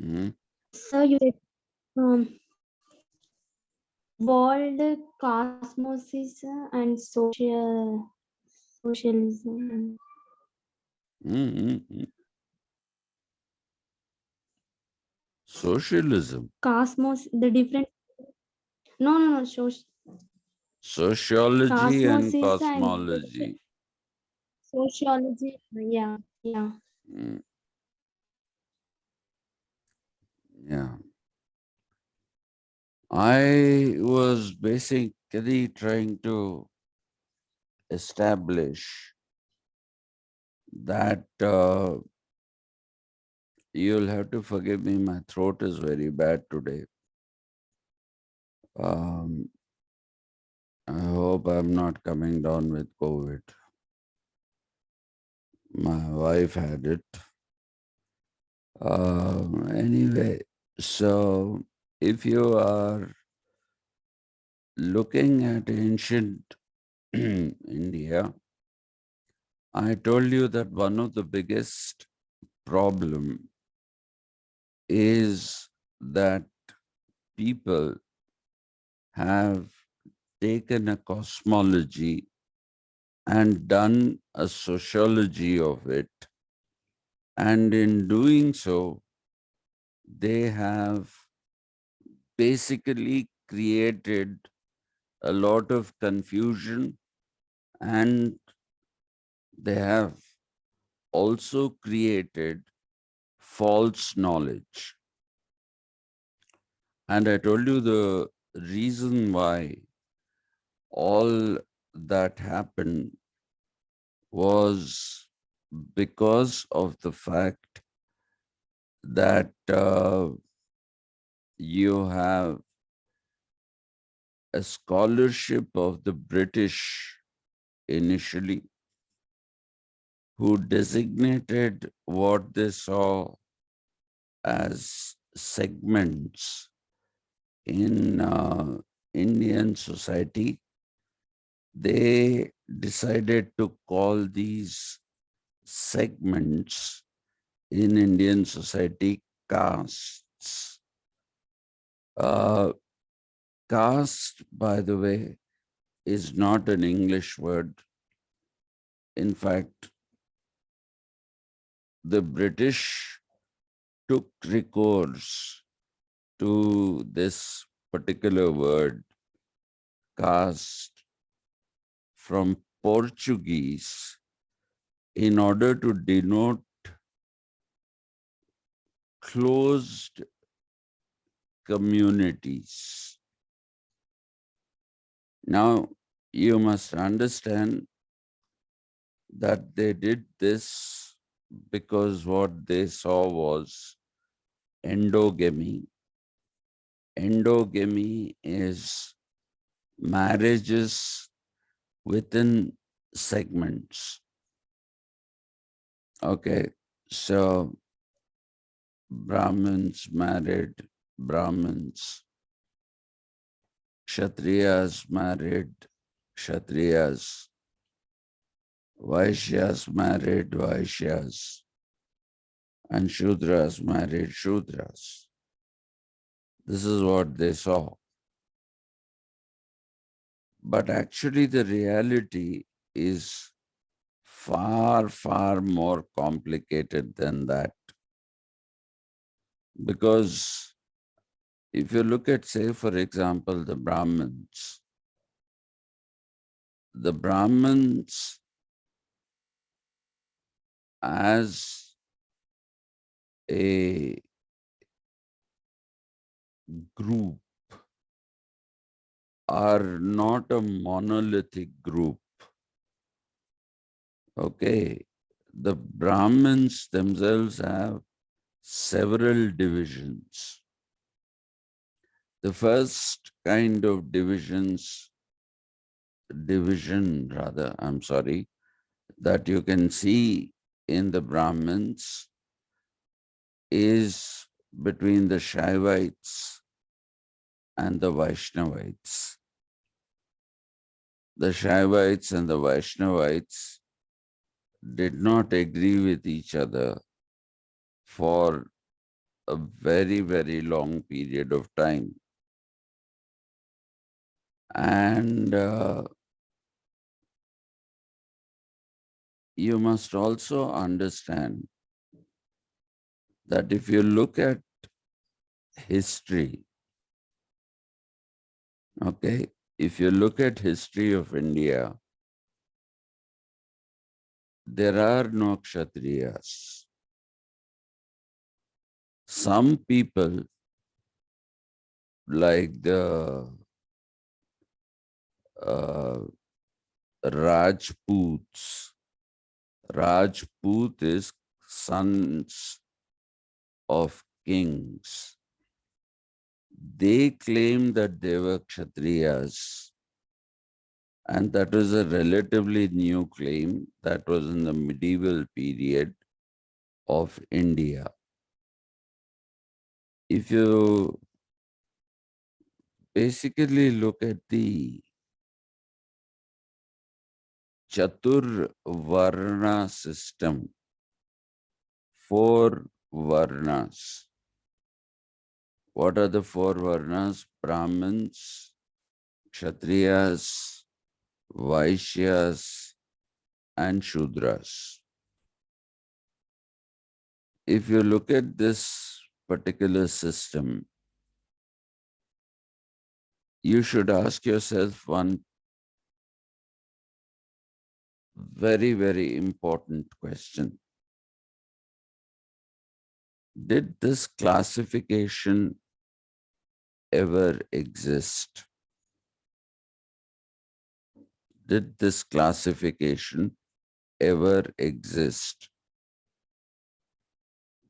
Hmm? So you said world cosmosis and socialism. Mm-hmm. Socialism, Cosmos, the different. No. sociology, and Cosmosis and cosmology. sociology. Yeah. Mm, yeah. I was basically trying to establish that you'll have to forgive me, my throat is very bad today. Um, I hope I'm not coming down with COVID. My wife had it. Anyway, so if you are looking at ancient India, I told you that one of the biggest problem is that people have taken a cosmology and done a sociology of it. And in doing so, they have basically created a lot of confusion, and they have also created false knowledge. And I told you the reason why all that happened was because of the fact that you have a scholarship of the British initially who designated what they saw as segments in Indian society. They decided to call these segments in Indian society castes. Uh, caste, by the way, is not an English word. In fact, the British took recourse to this particular word, caste, from Portuguese in order to denote closed communities. Now, you must understand that they did this because what they saw was endogamy. Endogamy is marriages within segments. Okay, so Brahmins married Brahmins, Kshatriyas married Kshatriyas, Vaishyas married Vaishyas, and Shudras married Shudras. This is what they saw. But actually, the reality is far, far more complicated than that. Because if you look at, say, for example, the Brahmins as a group are not a monolithic group. Okay. The Brahmins themselves have several divisions. The first kind of division rather, I'm sorry, that you can see in the Brahmins is between the Shaivites and the Vaishnavites. The Shaivites and the Vaishnavites did not agree with each other for a very, very long period of time. And you must also understand that if you look at history, okay, if you look at history of India, there are no Kshatriyas. Some people like the uh, Rajputs. Rajput is sons of kings. They claim that they were Kshatriyas, and that was a relatively new claim that was in the medieval period of India. If you basically look at the Chatur Varna system, 4 Varnas. What are the 4 Varnas? Brahmins, Kshatriyas, Vaishyas, and Shudras. If you look at this particular system, you should ask yourself one very, very important question. Did this classification ever exist? Did this classification ever exist?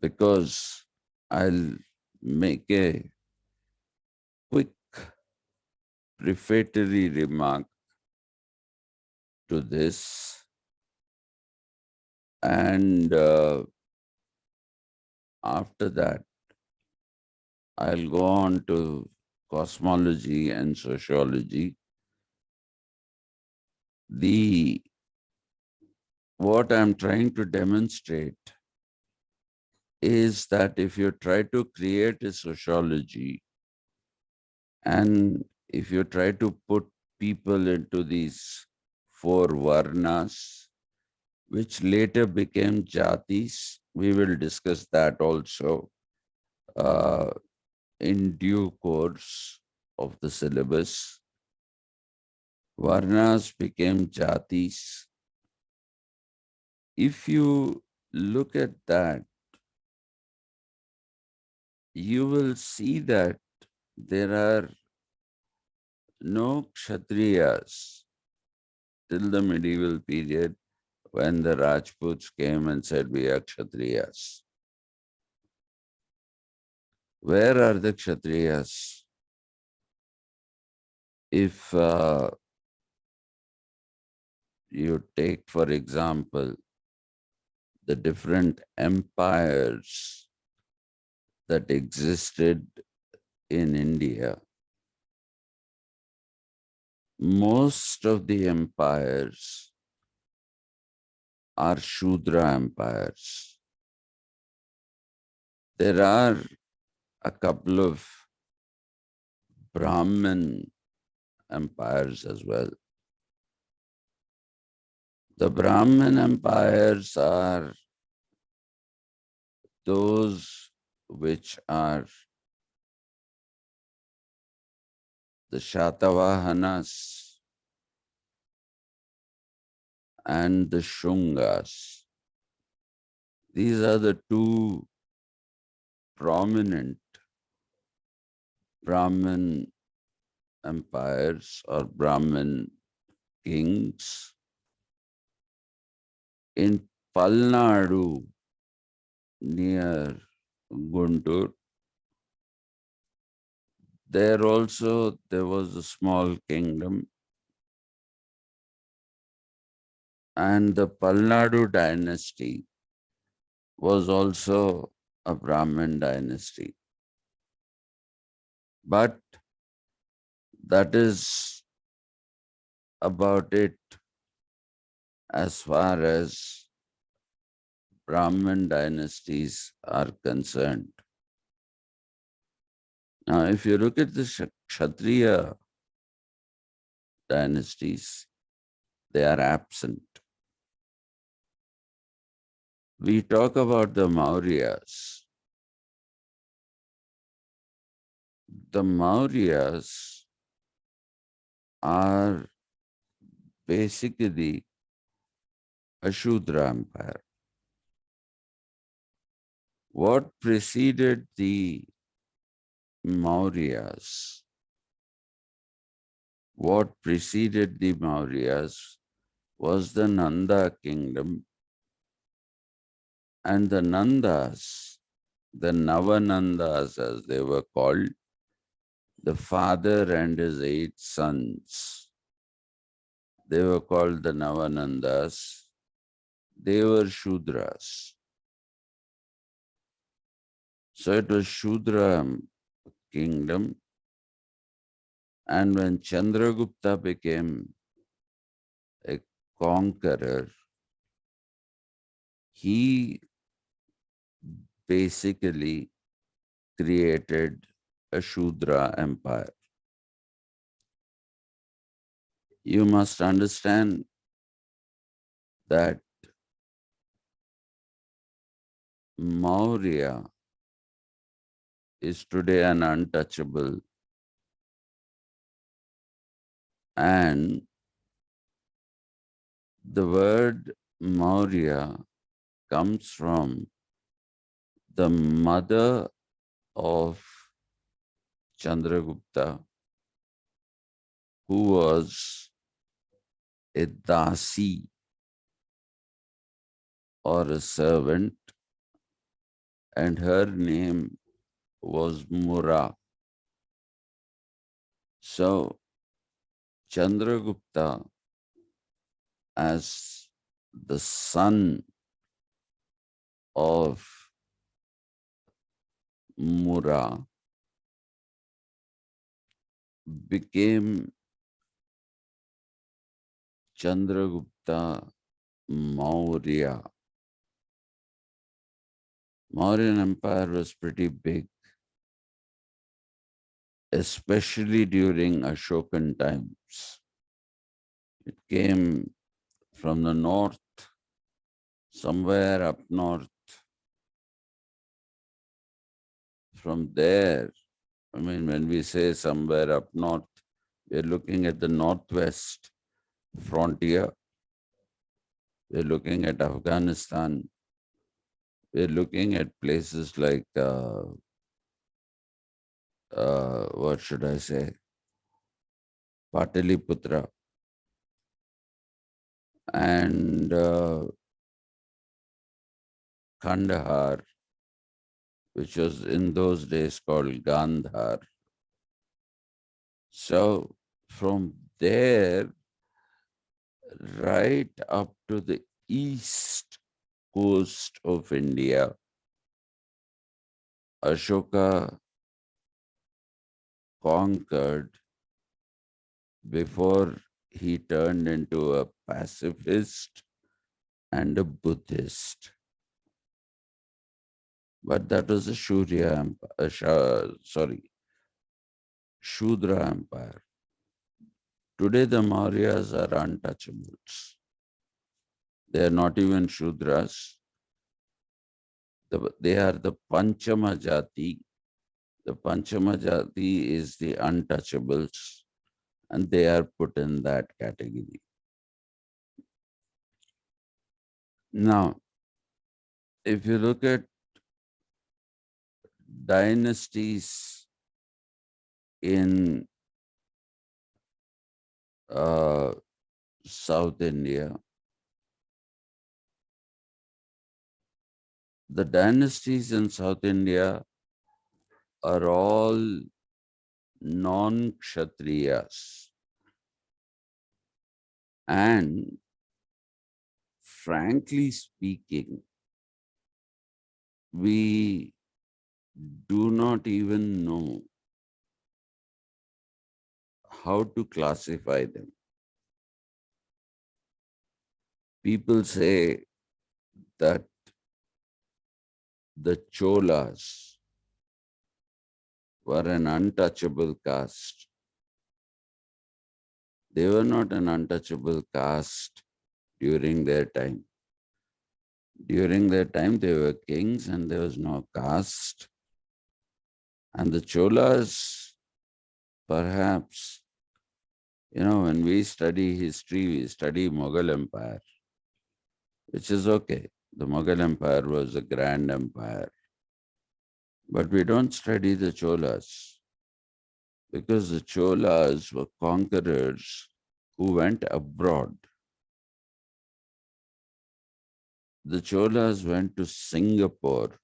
Because I'll make a quick prefatory remark to this, and after that, I'll go on to cosmology and sociology. What I'm trying to demonstrate is that if you try to create a sociology and if you try to put people into these 4 varnas, which later became jatis, we will discuss that also in due course of the syllabus. Varnas became jatis. If you look at that, you will see that there are no Kshatriyas till the medieval period when the Rajputs came and said, we are Kshatriyas. Where are the Kshatriyas? If you take, for example, the different empires that existed in India, most of the empires are Shudra empires. There are a couple of Brahmin empires as well. The Brahmin empires are those which are the Shatavahanas and the Shungas. These are the 2 prominent Brahmin empires or Brahmin kings. In Palnadu, near Guntur, there was a small kingdom, and the Palnadu dynasty was also a Brahmin dynasty. But that is about it as far as Brahmin dynasties are concerned. Now, if you look at the Kshatriya dynasties, they are absent. We talk about the Mauryas. The Mauryas are basically a Shudra empire. What preceded the Mauryas? What preceded the Mauryas was the Nanda kingdom, and the Nandas, the Navanandas as they were called, the father and his 8 sons, they were called the Navanandas. They were Shudras. So it was Shudra kingdom. And when Chandragupta became a conqueror, he basically created a Shudra empire. You must understand that Maurya is today an untouchable, and the word Maurya comes from the mother of Chandragupta, who was a dasi or a servant, and her name was Mura. So Chandragupta, as the son of Mura, became Chandragupta Maurya. Mauryan Empire was pretty big, especially during Ashokan times. It came from the north, somewhere up north. From there, I mean, when we say somewhere up north, we're looking at the northwest frontier. We're looking at Afghanistan. We're looking at places like, what should I say, Pataliputra, and Kandahar, which was in those days called Gandhar. So from there, right up to the east coast of India, Ashoka conquered before he turned into a pacifist and a Buddhist. But that was a Shudra empire. Today the Mauryas are untouchables. They are not even Shudras. They are the Panchama Jati. The Panchama Jati is the untouchables, and they are put in that category. Now, if you look at dynasties in South India, the dynasties in South India are all non-Kshatriyas. And frankly speaking, we do not even know how to classify them. People say that the Cholas were an untouchable caste. They were not an untouchable caste during their time. During their time, they were kings and there was no caste. And the Cholas, perhaps, when we study history, we study Mughal Empire, which is okay. The Mughal Empire was a grand empire. But we don't study the Cholas because the Cholas were conquerors who went abroad. The Cholas went to Singapore.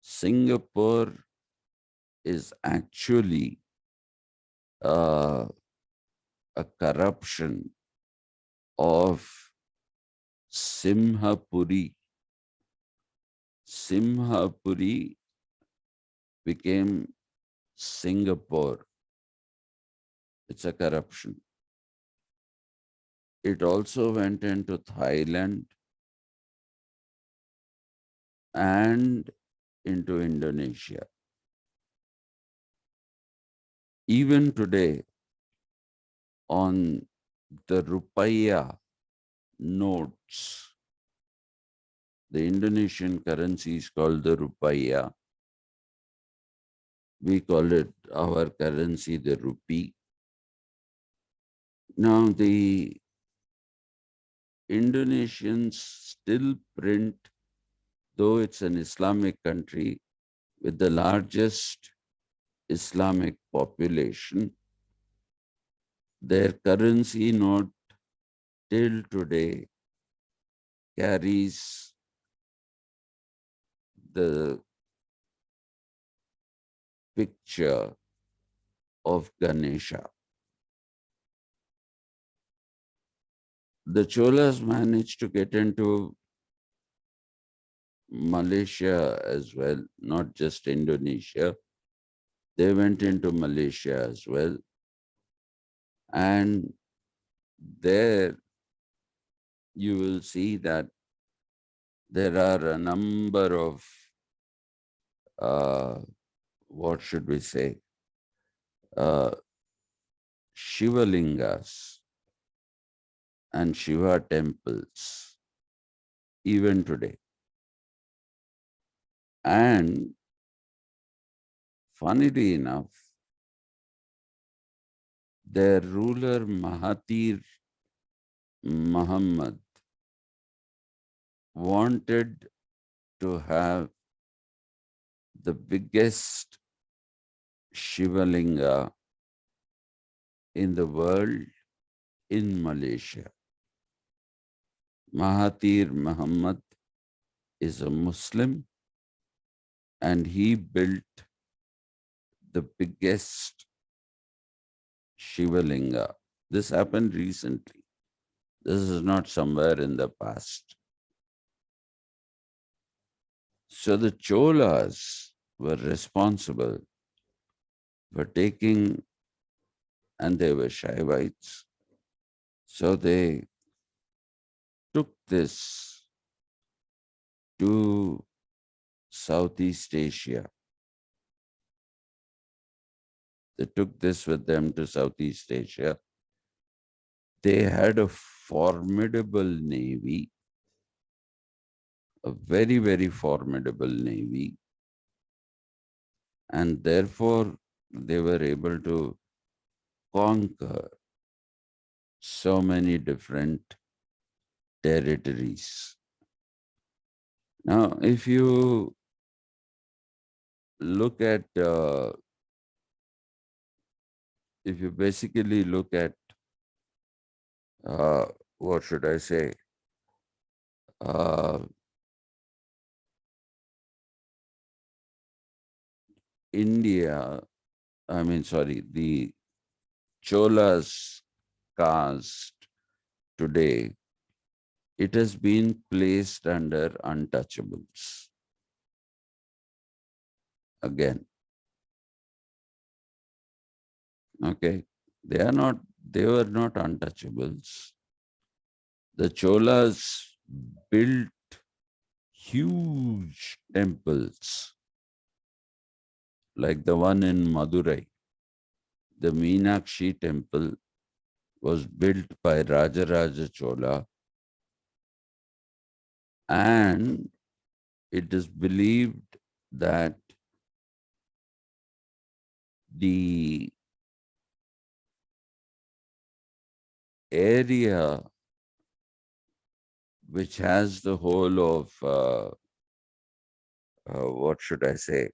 Singapore is actually uh, a corruption of Simhapuri. Simhapuri became Singapore. It's a corruption. It also went into Thailand and into Indonesia. Even today, on the Rupiah notes, the Indonesian currency is called the Rupiah. We call it our currency, the rupee. Now, the Indonesians still print, though it's an Islamic country with the largest Islamic population, their currency note till today carries the picture of Ganesha. The Cholas managed to get into Malaysia as well, not just Indonesia. They went into Malaysia as well. And there you will see that there are a number of, what should we say, Shivalingas and Shiva temples, even today. And funnily enough, their ruler Mahathir Muhammad wanted to have the biggest Shivalinga in the world in Malaysia. Mahathir Muhammad is a Muslim and he built the biggest Shivalinga. This happened recently. This is not somewhere in the past. So the Cholas were responsible for taking, and they were Shaivites. So they took this to Southeast Asia. They took this with them to Southeast Asia. They had a formidable navy, a very, very formidable navy. And therefore, they were able to conquer so many different territories. Now, if you look at, if you basically look at, what should I say, India, the Cholas caste today, it has been placed under untouchables. Again, okay, they were not untouchables. The Cholas built huge temples like the one in Madurai. The Meenakshi temple was built by Rajaraja Chola, and it is believed that the area which has the whole of, what should I say,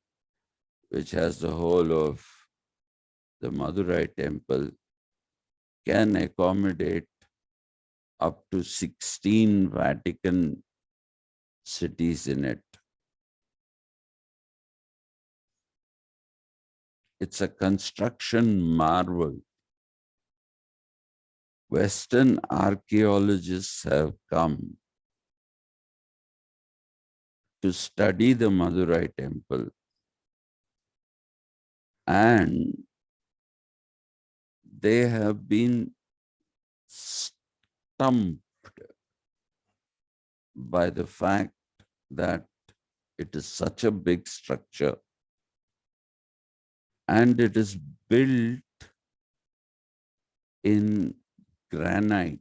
which has the whole of the Madurai temple can accommodate up to 16 Vatican cities in it. It's a construction marvel. Western archaeologists have come to study the Madurai temple, and they have been stumped by the fact that it is such a big structure and it is built in granite.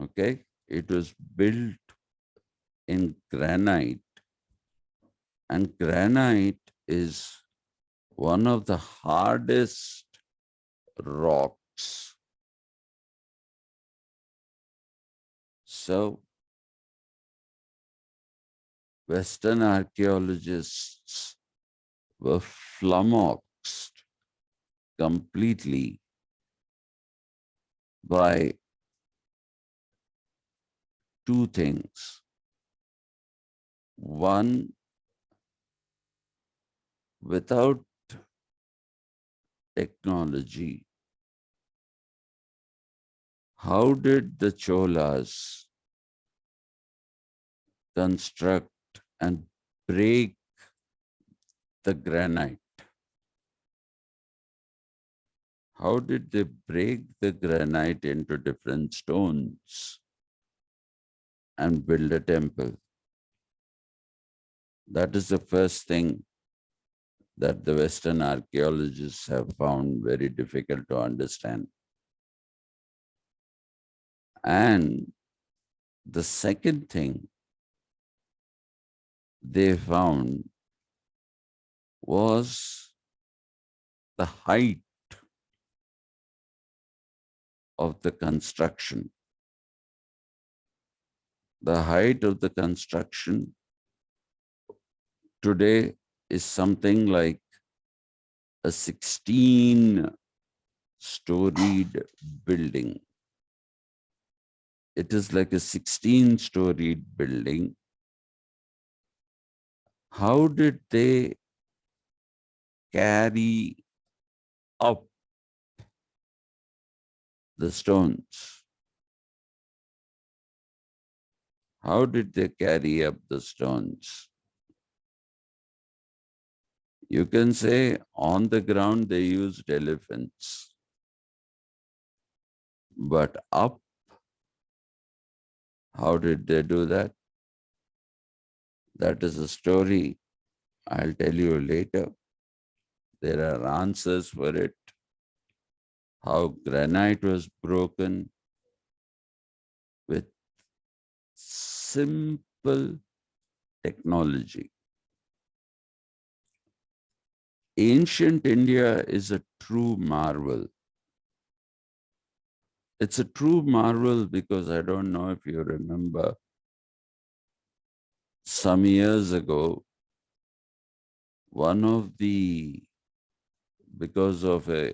Okay, it was built in granite, and granite is one of the hardest rocks. So Western archaeologists were flummoxed completely by two things. One, without technology, how did the Cholas construct and break the granite? How did they break the granite into different stones and build a temple? That is the first thing that the Western archaeologists have found very difficult to understand. And the second thing they found was the height of the construction. The height of the construction today is something like a 16-storied building. It is like a 16-storied building. How did they carry up the stones? How did they carry up the stones? You can say on the ground they used elephants, but up, how did they do that? That is a story I'll tell you later. There are answers for it. How granite was broken with simple technology. Ancient India is a true marvel. It's a true marvel because I don't know if you remember, some years ago, one of the, because of an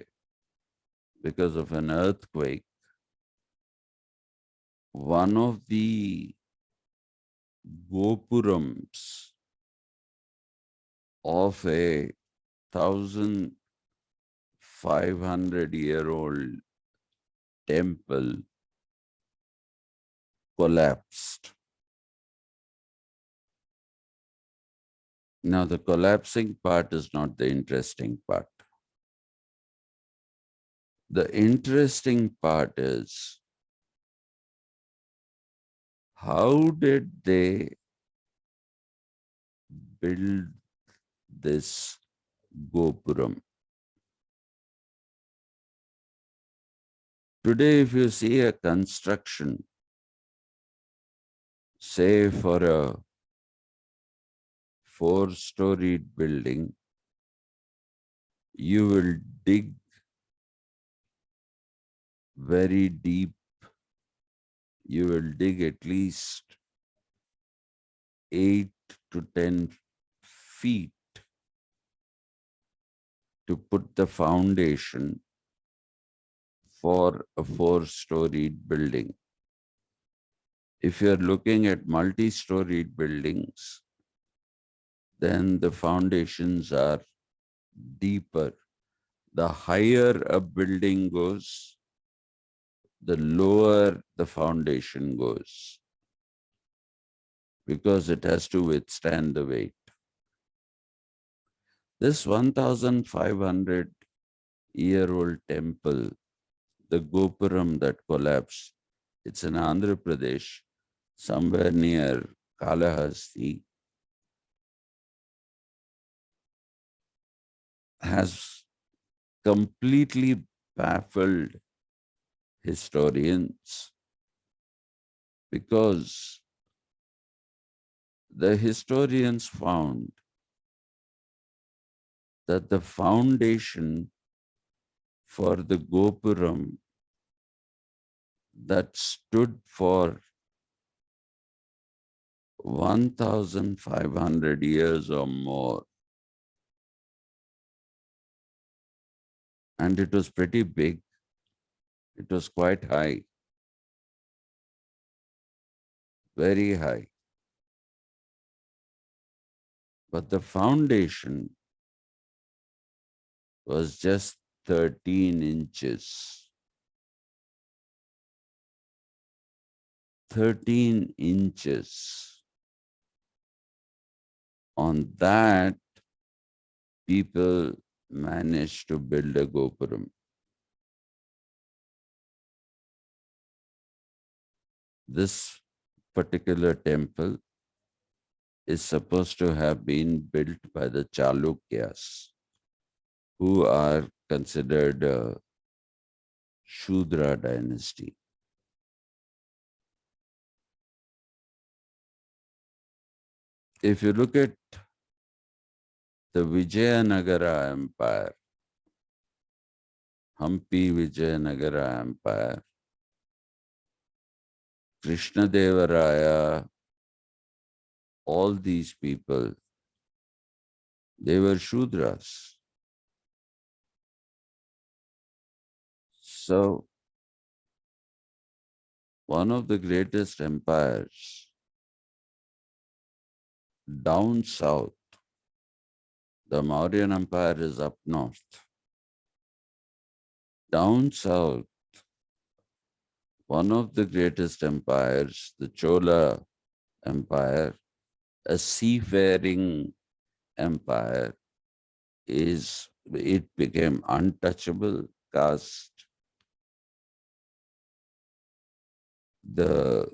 earthquake, one of the gopurams of a 1,500-year-old temple collapsed. Now, the collapsing part is not the interesting part. The interesting part is, how did they build this Gopuram. Today, if you see a construction, say for a 4-storied building, you will dig very deep. You will dig at least 8 to 10 feet to put the foundation for a 4-storied building. If you're looking at multi-storied buildings, then the foundations are deeper. The higher a building goes, the lower the foundation goes, because it has to withstand the weight. This 1,500-year-old temple, the Gopuram that collapsed, it's in Andhra Pradesh, somewhere near Kalahasti, has completely baffled historians, because the historians found that the foundation for the Gopuram that stood for 1,500 years or more, and it was pretty big. It was quite high, very high. But the foundation was just 13 inches. 13 inches. On that, people managed to build a Gopuram. This particular temple is supposed to have been built by the Chalukyas, who are considered a Shudra dynasty. If you look at the Vijayanagara Empire, Hampi Vijayanagara Empire, Krishnadevaraya, all these people, they were Shudras. So, one of the greatest empires down south, the Mauryan Empire is up north. Down south, one of the greatest empires, the Chola Empire, a seafaring empire, it became untouchable caste. The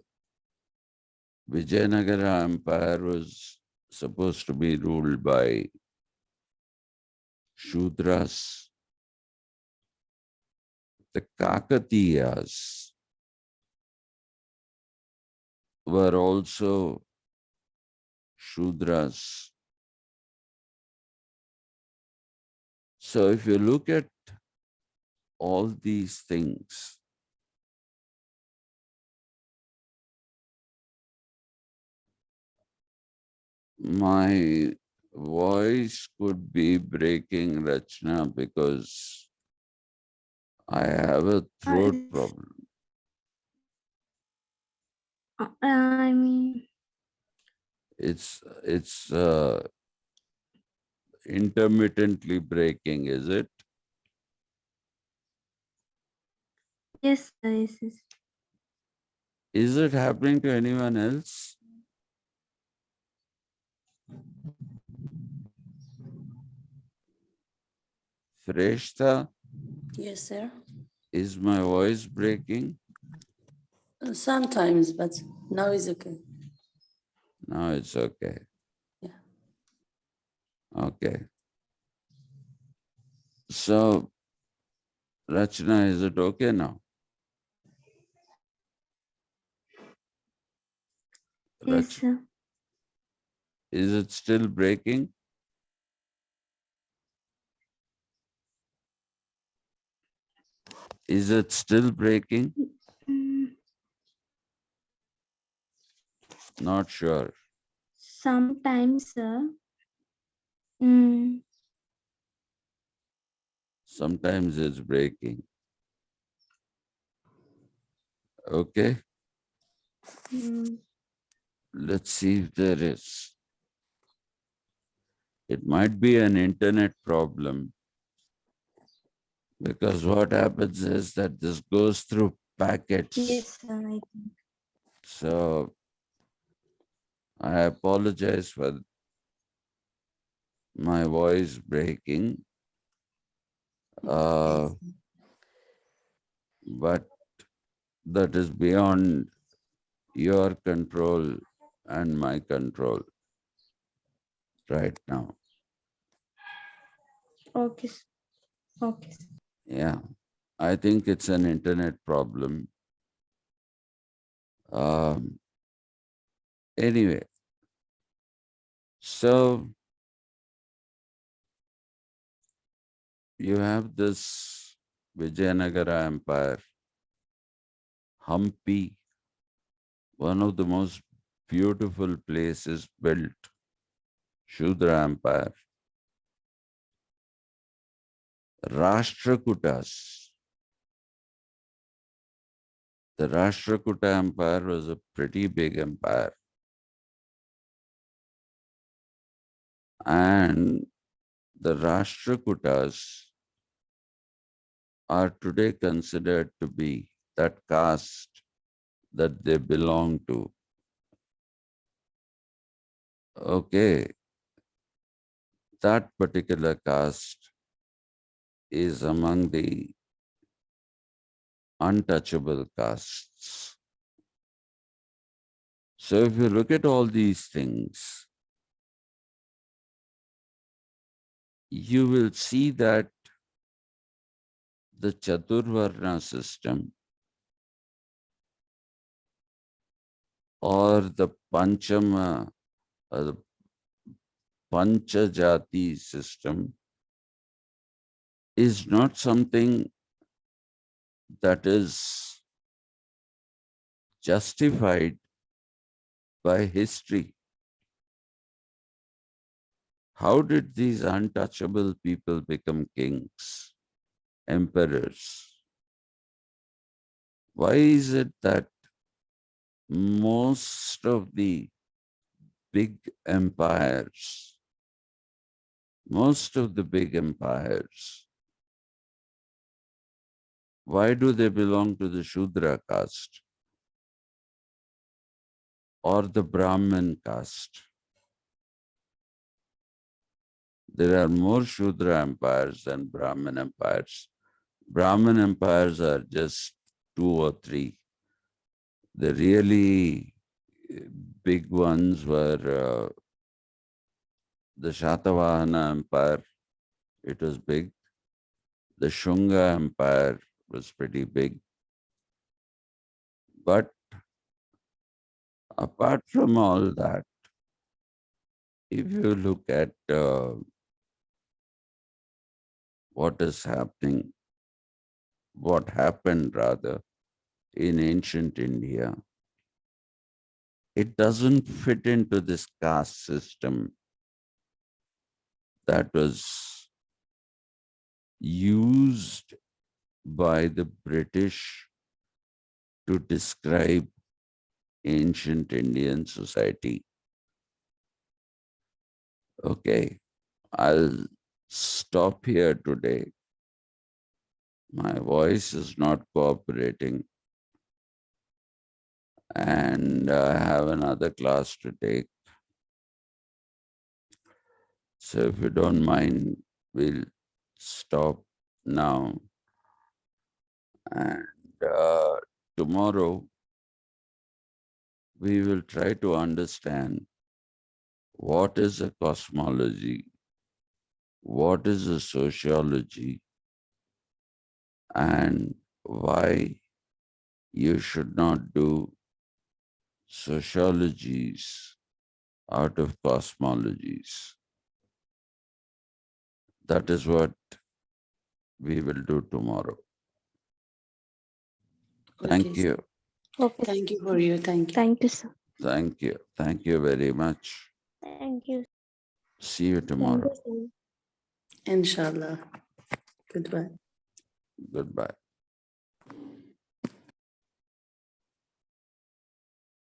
Vijayanagara Empire was supposed to be ruled by Shudras. The Kakatiyas were also Shudras. So if you look at all these things, my voice could be breaking, Rachna, because I have a throat problem. I mean, It's intermittently breaking, is it? yes, sir, yes, yes. Is it happening to anyone else? Freshta, Yes, sir. is my voice breaking? Sometimes, but now is okay. No, it's okay. Yeah. Okay. So, Rachna, is it okay now? Yes, Rach, sir. is it still breaking? Is it still breaking? Mm, Not sure. sometimes, sir. Mm, Sometimes it's breaking. Okay. mm, Let's see if there is. It might be an internet problem because what happens is that this goes through packets. yes, sir. I think. So I apologize for my voice breaking, Yes, sir. but that is beyond your control and my control right now. Okay, sir. Okay, sir. Yeah, I think it's an internet problem. Um, anyway, so you have this Vijayanagara Empire, Hampi, one of the most beautiful places built, Shudra Empire, Rashtrakutas. The Rashtrakuta Empire was a pretty big empire. And the Rashtrakutas are today considered to be that caste that they belong to. Okay, that particular caste is among the untouchable castes. So if you look at all these things, you will see that the Chaturvarna system or the Panchama or the Panchajati system is not something that is justified by history. How did these untouchable people become kings, emperors? Why is it that most of the big empires, most of the big empires, why do they belong to the Shudra caste or the Brahmin caste? There are more Shudra empires than Brahmin empires. Brahmin empires are just two or three. The really big ones were the Shatavahana Empire. It was big. The Shunga Empire was pretty big. But apart from all that, if you look at what is happening, what happened rather in ancient India, it doesn't fit into this caste system that was used by the British to describe ancient Indian society. Okay, I'll stop here today. My voice is not cooperating and I have another class to take. So if you don't mind, we'll stop now. And tomorrow we will try to understand what is a cosmology what is the sociology and why you should not do sociologies out of cosmologies. That is what we will do tomorrow. Thank Okay, you. sir. Okay. Thank you for your thank you. Thank you, sir. Thank you. Thank you very much. Thank you. See you tomorrow. Thank you, sir. Inshallah. Goodbye. Goodbye.